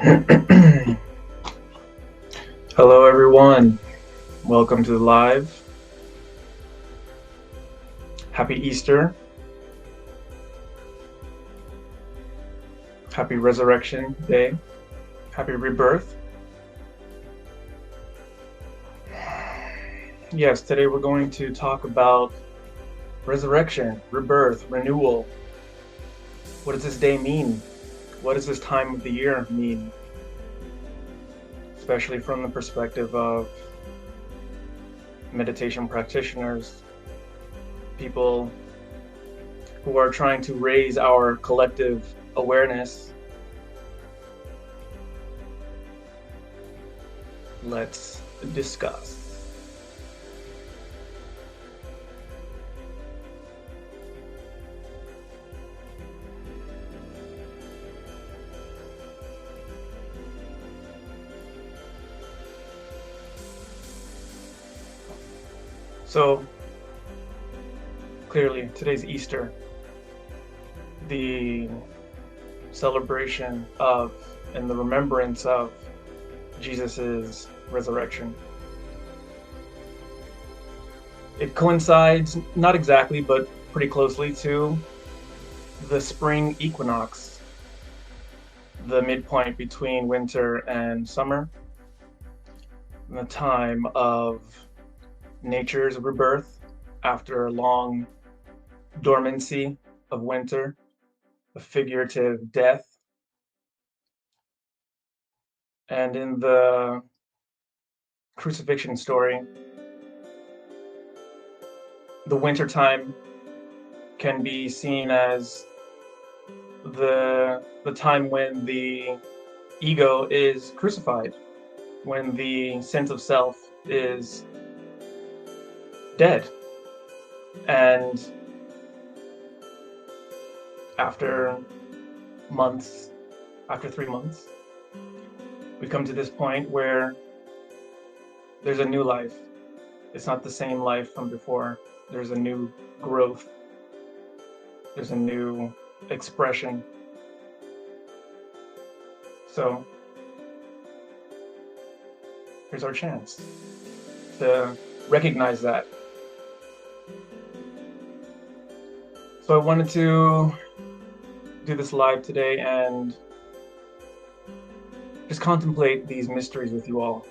Hello, everyone. Welcome to the live. Happy Easter. Happy Resurrection Day. Happy Rebirth. Yes, today we're going to talk about resurrection, rebirth, renewal. What does this day mean? What does this time of the year mean? Especially from the perspective of meditation practitioners, people who are trying to raise our collective awareness. Let's discuss. So, clearly, today's Easter, the celebration of and the remembrance of Jesus's resurrection. It coincides, not exactly, but pretty closely to the spring equinox, the midpoint between winter and summer, the time of nature's rebirth after a long dormancy of winter, a figurative death. And in the crucifixion story, the winter time can be seen as the time when the ego is crucified, when the sense of self is dead. And after months, after 3 months, we come to this point where there's a new life. It's not the same life from before. There's a new growth. There's a new expression. So here's our chance to recognize that. So I wanted to do this live today and just contemplate these mysteries with you all.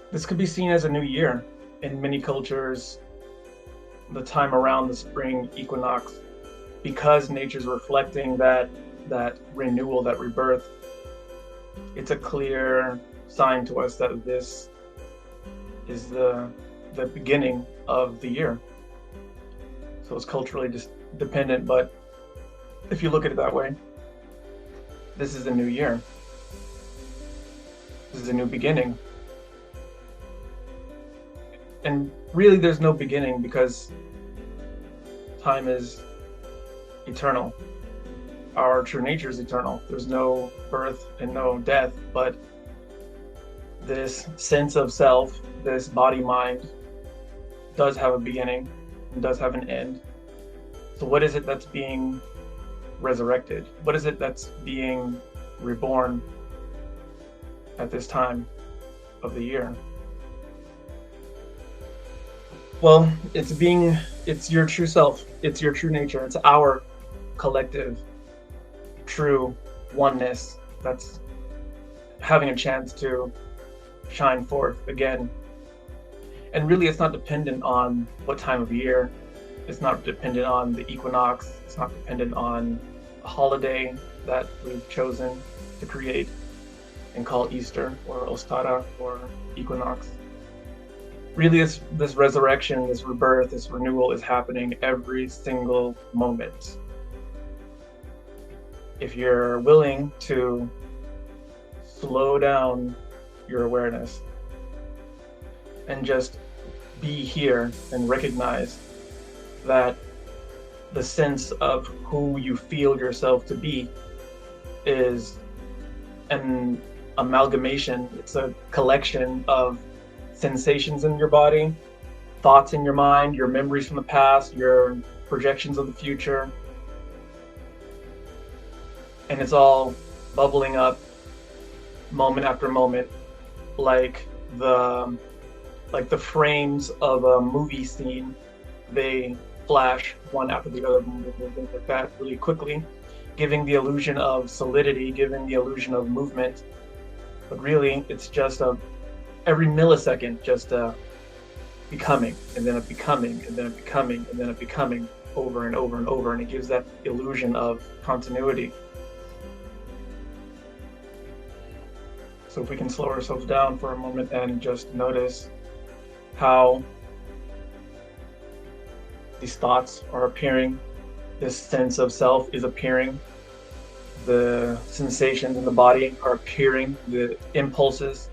This could be seen as a new year. In many cultures, the time around the spring equinox, because nature's reflecting that renewal, that rebirth, it's a clear sign to us that this is the beginning of the year. So it's culturally just dependent, but if you look at it that way, this is a new year. This is a new beginning. And really, there's no beginning because time is eternal. Our true nature is eternal. There's no birth and no death, but this sense of self, this body mind, does have a beginning and does have an end. So what is it that's being resurrected? What is it that's being reborn at this time of the year? Well, it's your true self. It's your true nature. It's our collective true oneness that's having a chance to shine forth again. And really, it's not dependent on what time of year. It's not dependent on the equinox. It's not dependent on a holiday that we've chosen to create and call Easter or Ostara or equinox. Really, this resurrection, this rebirth, this renewal is happening every single moment. If you're willing to slow down your awareness and just be here and recognize that the sense of who you feel yourself to be is an amalgamation. It's a collection of sensations in your body, thoughts in your mind, your memories from the past, your projections of the future, and it's all bubbling up moment after moment, like the like the frames of a movie scene. They flash one after the other, like that, really quickly, giving the illusion of solidity, giving the illusion of movement. But really, it's just every millisecond, just becoming, and then a becoming, and then a becoming, and then a becoming, over and over and over, and it gives that illusion of continuity. So if we can slow ourselves down for a moment and just notice how these thoughts are appearing, this sense of self is appearing, the sensations in the body are appearing, the impulses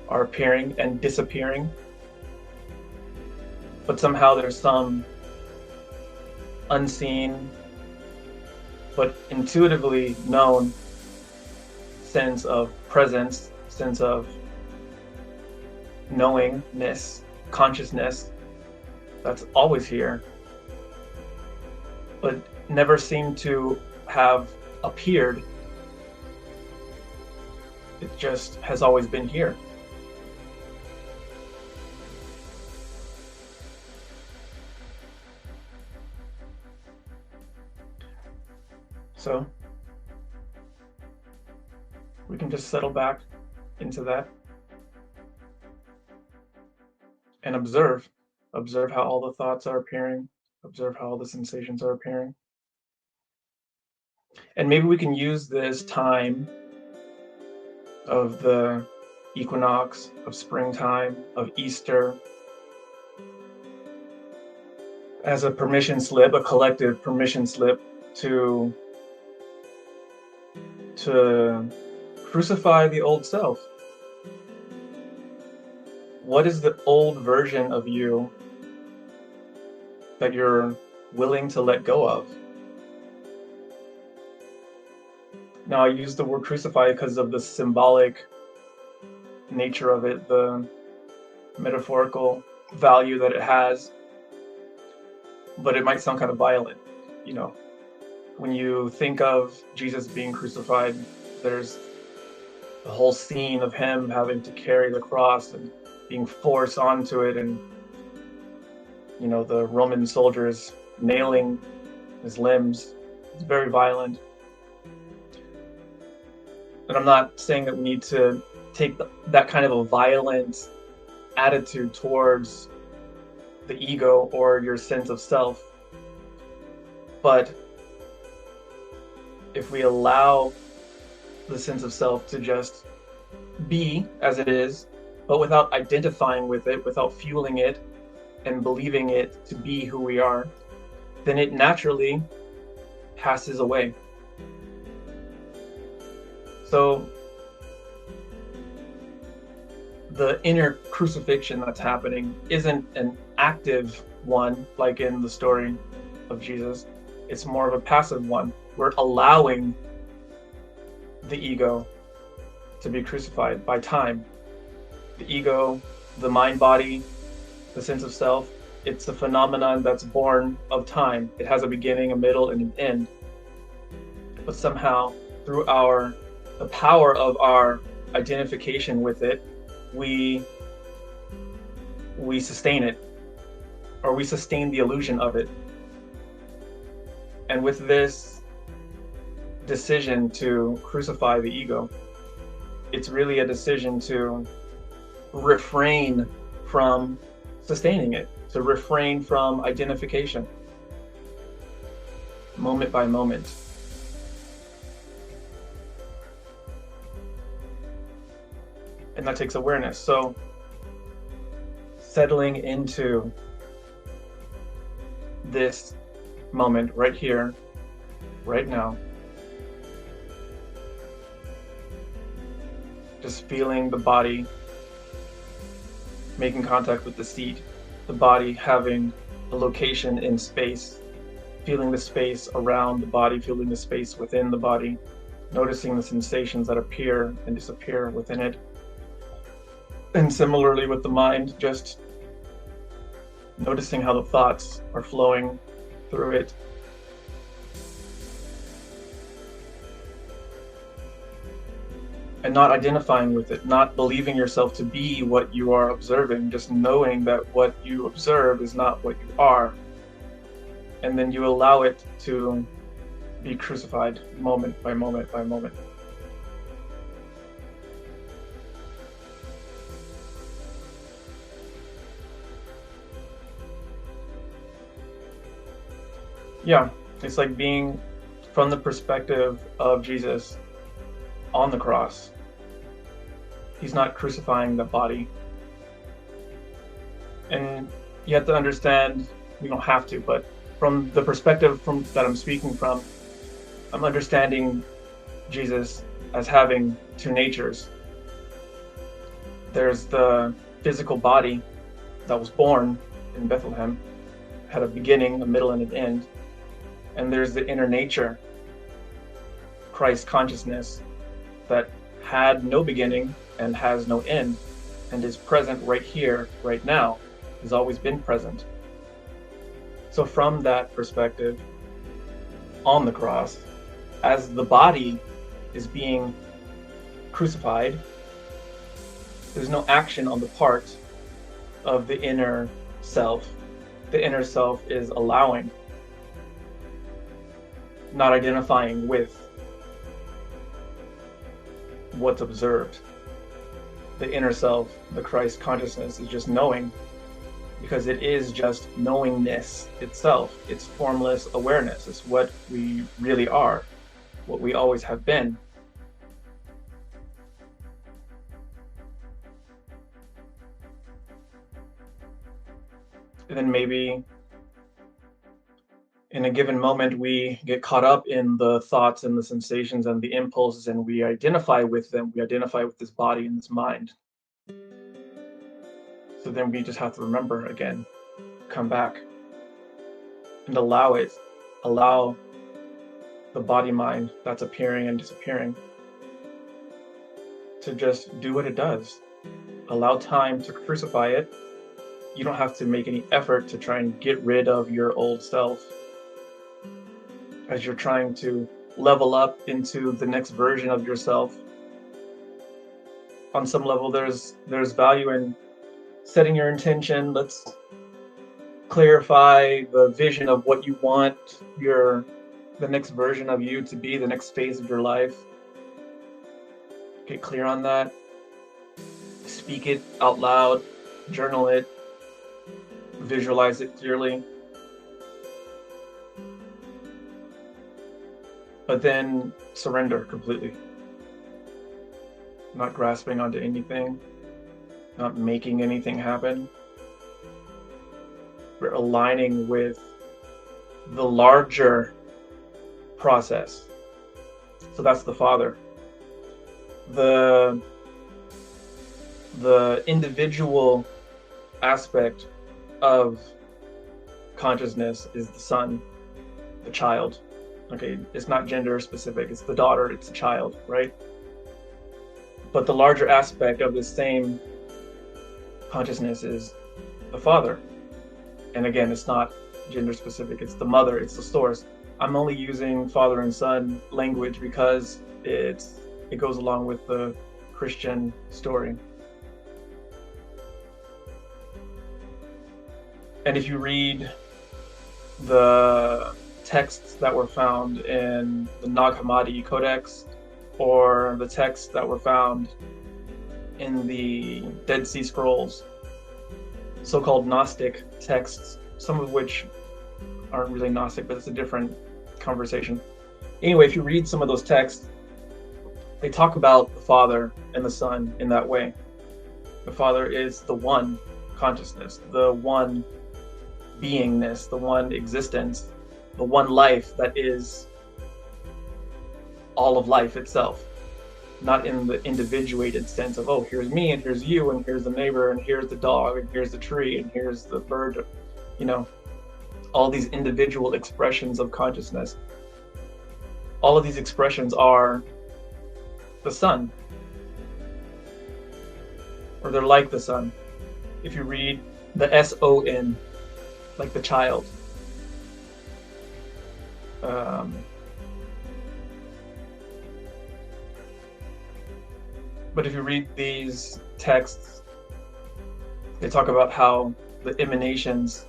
are appearing and disappearing. But somehow there's some unseen but intuitively known sense of presence, sense of knowingness, consciousness that's always here, but never seemed to have appeared. It just has always been here. So we can just settle back into that and observe how all the thoughts are appearing, observe how all the sensations are appearing. And maybe we can use this time of the equinox, of springtime, of Easter, as a permission slip, a collective permission slip to crucify the old self. What is the old version of you that you're willing to let go of? Now, I use the word crucify because of the symbolic nature of it, the metaphorical value that it has, but it might sound kind of violent, you know. When you think of Jesus being crucified, there's the whole scene of him having to carry the cross and being forced onto it, and you know, the Roman soldiers nailing his limbs. It's very violent. And I'm not saying that we need to take that kind of a violent attitude towards the ego or your sense of self. But if we allow the sense of self to just be as it is, but without identifying with it, without fueling it and believing it to be who we are, then it naturally passes away. So the inner crucifixion that's happening isn't an active one, like in the story of Jesus. It's more of a passive one. We're allowing the ego to be crucified by time. The ego, the mind body, the sense of self, it's a phenomenon that's born of time. It has a beginning, a middle, and an end. But somehow, through the power of our identification with it, we sustain it, or we sustain the illusion of it. And with this decision to crucify the ego, it's really a decision to refrain from sustaining it, to refrain from identification, moment by moment. And that takes awareness. So settling into this moment right here, right now, just feeling the body making contact with the seat, the body having a location in space, feeling the space around the body, feeling the space within the body, noticing the sensations that appear and disappear within it. And similarly with the mind, just noticing how the thoughts are flowing through it. And not identifying with it, not believing yourself to be what you are observing, just knowing that what you observe is not what you are. And then you allow it to be crucified moment by moment by moment. Yeah, it's like being from the perspective of Jesus on the cross. He's not crucifying the body. And you have to understand, you don't have to, but from the perspective from that I'm speaking from, I'm understanding Jesus as having two natures. There's the physical body that was born in Bethlehem, had a beginning, a middle, and an end. And there's the inner nature, Christ consciousness, that had no beginning and has no end, and is present right here, right now, has always been present. So from that perspective, on the cross, as the body is being crucified, there's no action on the part of the inner self. The inner self is allowing, not identifying with what's observed. The inner self, the Christ consciousness, is just knowing, because it is just knowingness itself. It's formless awareness. It's what we really are, what we always have been. And then maybe in a given moment, we get caught up in the thoughts and the sensations and the impulses, and we identify with them. We identify with this body and this mind. So then we just have to remember again, come back and allow it, allow the body mind that's appearing and disappearing to just do what it does. Allow time to crucify it. You don't have to make any effort to try and get rid of your old self as you're trying to level up into the next version of yourself. On some level, there's value in setting your intention. Let's clarify the vision of what you want the next version of you to be, the next phase of your life. Get clear on that. Speak it out loud, journal it, visualize it clearly. But then surrender completely. Not grasping onto anything, not making anything happen. We're aligning with the larger process. So that's the Father. The individual aspect of consciousness is the Son, the child. Okay, it's not gender specific, it's the daughter, it's the child, right? But the larger aspect of this same consciousness is the Father. And again, it's not gender specific, it's the mother, it's the source. I'm only using father and son language because it goes along with the Christian story. And if you read the texts that were found in the Nag Hammadi Codex, or the texts that were found in the Dead Sea Scrolls, so-called Gnostic texts, some of which aren't really Gnostic, but it's a different conversation. Anyway, if you read some of those texts, they talk about the Father and the Son in that way. The Father is the one consciousness, the one beingness, the one existence, the one life that is all of life itself. not in the individuated sense of, oh, here's me and here's you and here's the neighbor and here's the dog and here's the tree and here's the bird, you know, all these individual expressions of consciousness. All of these expressions are the sun, or they're like the sun. If you read the S-O-N, like the child, but if you read these texts, they talk about how the emanations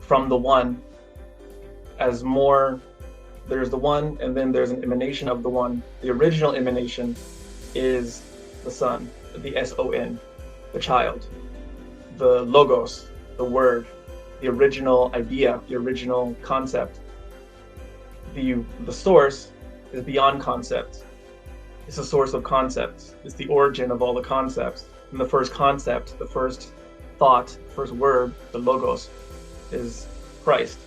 from the one, as more, there's the one and then there's an emanation of the one. The original emanation is the sun, the S-O-N, the child, the logos, the word, the original idea, the original concept. The source is beyond concept. It's a source of concepts. It's the origin of all the concepts. And the first concept, the first thought, first word, the logos, is Christ.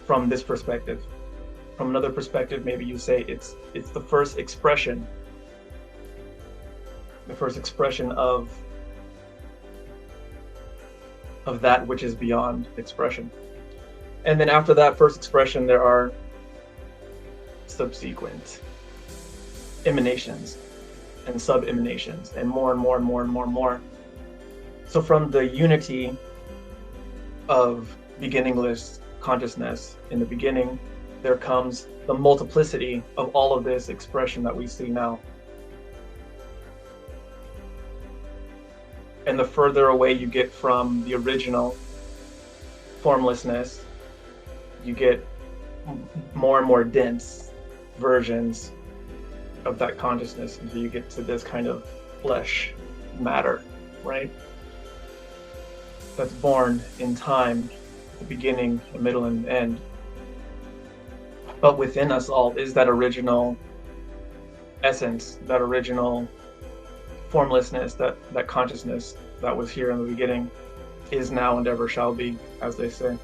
From this perspective. From another perspective, maybe you say it's the first expression. The first expression of that which is beyond expression. And then after that first expression, there are subsequent emanations and sub-emanations and more and more and more and more and more. So from the unity of beginningless consciousness in the beginning, there comes the multiplicity of all of this expression that we see now. And the further away you get from the original formlessness, you get more and more dense versions of that consciousness until you get to this kind of flesh matter, right? That's born in time, the beginning, the middle, and end. But within us all is that original essence, that original formlessness, that consciousness that was here in the beginning, is now and ever shall be, as they say.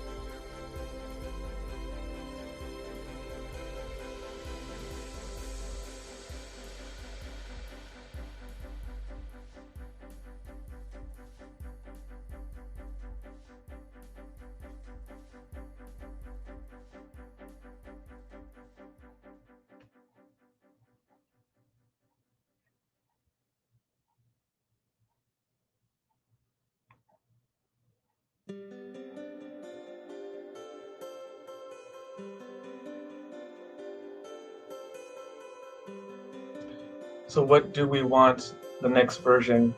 So what do we want the next version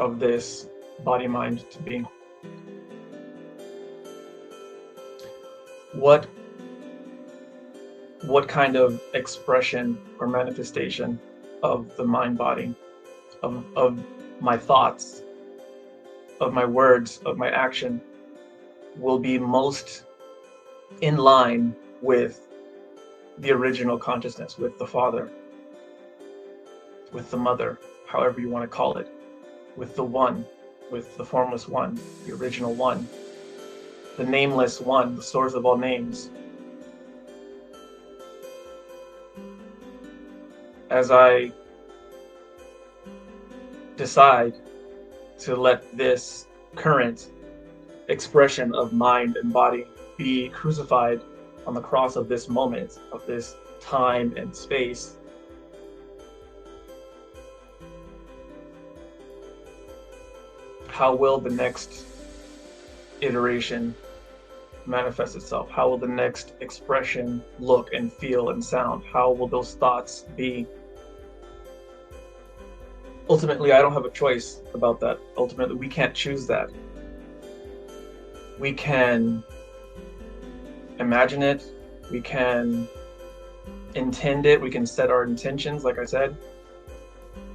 of this body-mind to be? What kind of expression or manifestation of the mind-body, of my thoughts, of my words, of my action, will be most in line with the original consciousness, with the Father, with the Mother, however you want to call it, with the One, with the formless One, the original One, the nameless One, the source of all names. As I decide to let this current expression of mind and body be crucified on the cross of this moment, of this time and space, how will the next iteration manifest itself? How will the next expression look and feel and sound? How will those thoughts be? Ultimately, I don't have a choice about that. Ultimately, we can't choose that. We can imagine it, we can intend it, we can set our intentions, like I said,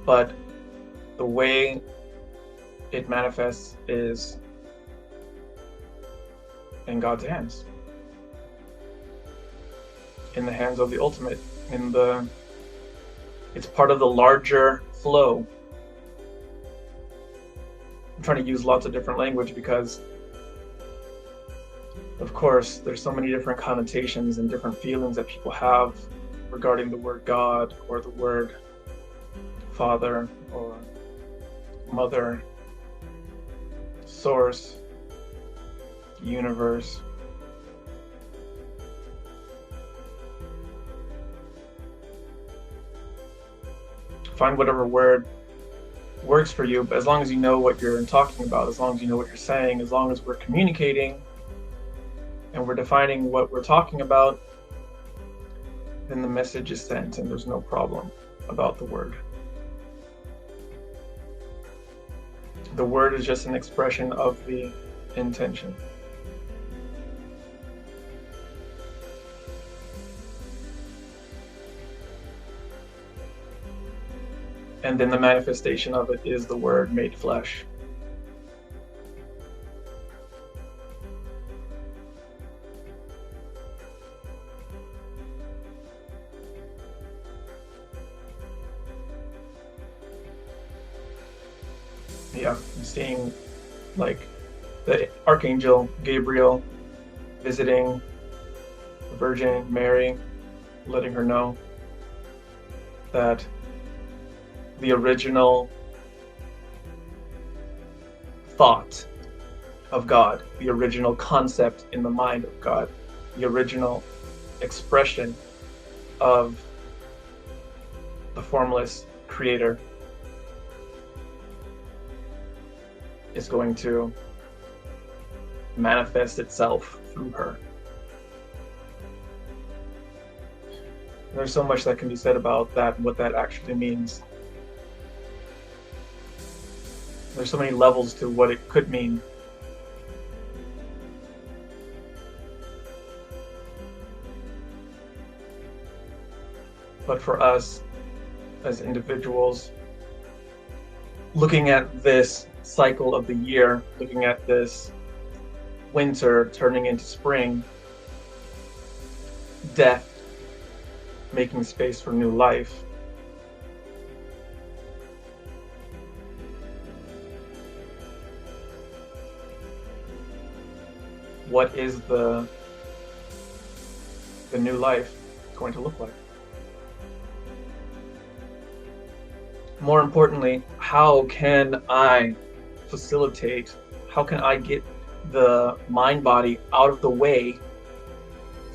but the way it manifests is in God's hands, in the hands of the ultimate, it's part of the larger flow. I'm trying to use lots of different language because, of course, there's so many different connotations and different feelings that people have regarding the word God or the word Father or Mother, Source, Universe. Find whatever word works for you, but as long as you know what you're talking about, as long as you know what you're saying, as long as we're communicating and we're defining what we're talking about, then the message is sent and there's no problem about the word. The word is just an expression of the intention. And then the manifestation of it is the word made flesh. Yeah, I'm seeing like the Archangel Gabriel visiting the Virgin Mary, letting her know that the original thought of God, the original concept in the mind of God, the original expression of the formless creator is going to manifest itself through her. There's so much that can be said about that and what that actually means. There's so many levels to what it could mean. But for us as individuals, looking at this cycle of the year, looking at this winter turning into spring, death making space for new life, what is the new life going to look like? More importantly, how can I facilitate, how can I get the mind body out of the way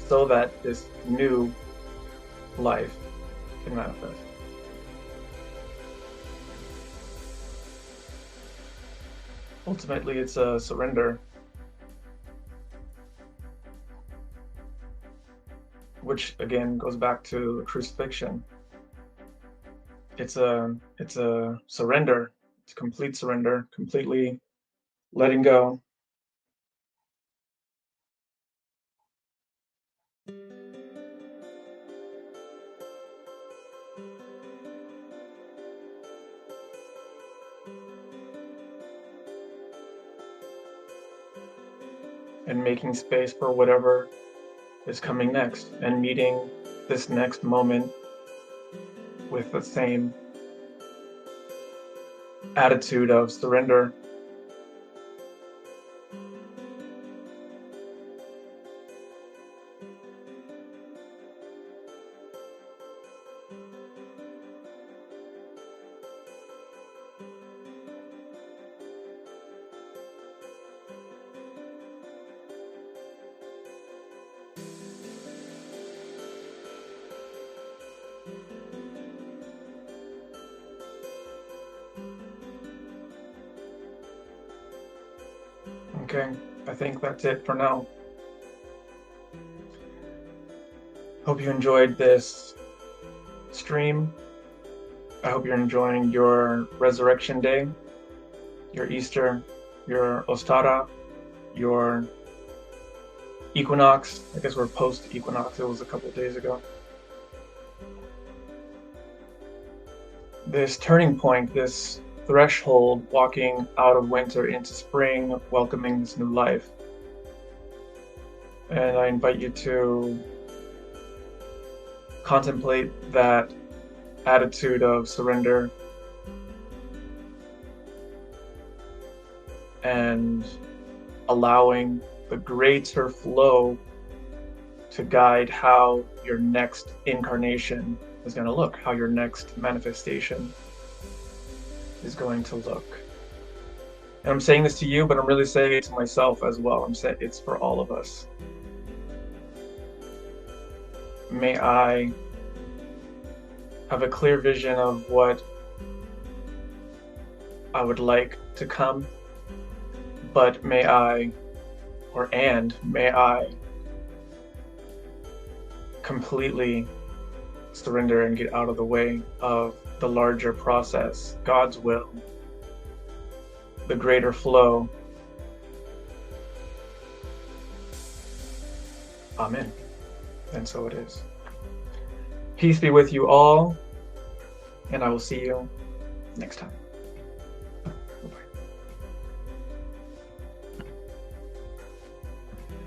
so that this new life can manifest? Ultimately, it's a surrender, which again goes back to crucifixion. It's a surrender. It's complete surrender, completely letting go. And making space for whatever is coming next, and meeting this next moment with the same attitude of surrender. Okay, I think that's it for now. Hope you enjoyed this stream. I hope you're enjoying your Resurrection Day, your Easter, your Ostara, your equinox. I guess we're post-equinox. It was a couple of days ago. This turning point, this threshold, walking out of winter into spring, welcoming this new life. And I invite you to contemplate that attitude of surrender and allowing the greater flow to guide how your next incarnation is going to look, how your next manifestation is going to look. And I'm saying this to you, but I'm really saying it to myself as well. I'm saying it's for all of us. May I have a clear vision of what I would like to come, but may I completely surrender and get out of the way of the larger process, God's will, the greater flow. Amen. And so it is. Peace be with you all, and I will see you next time.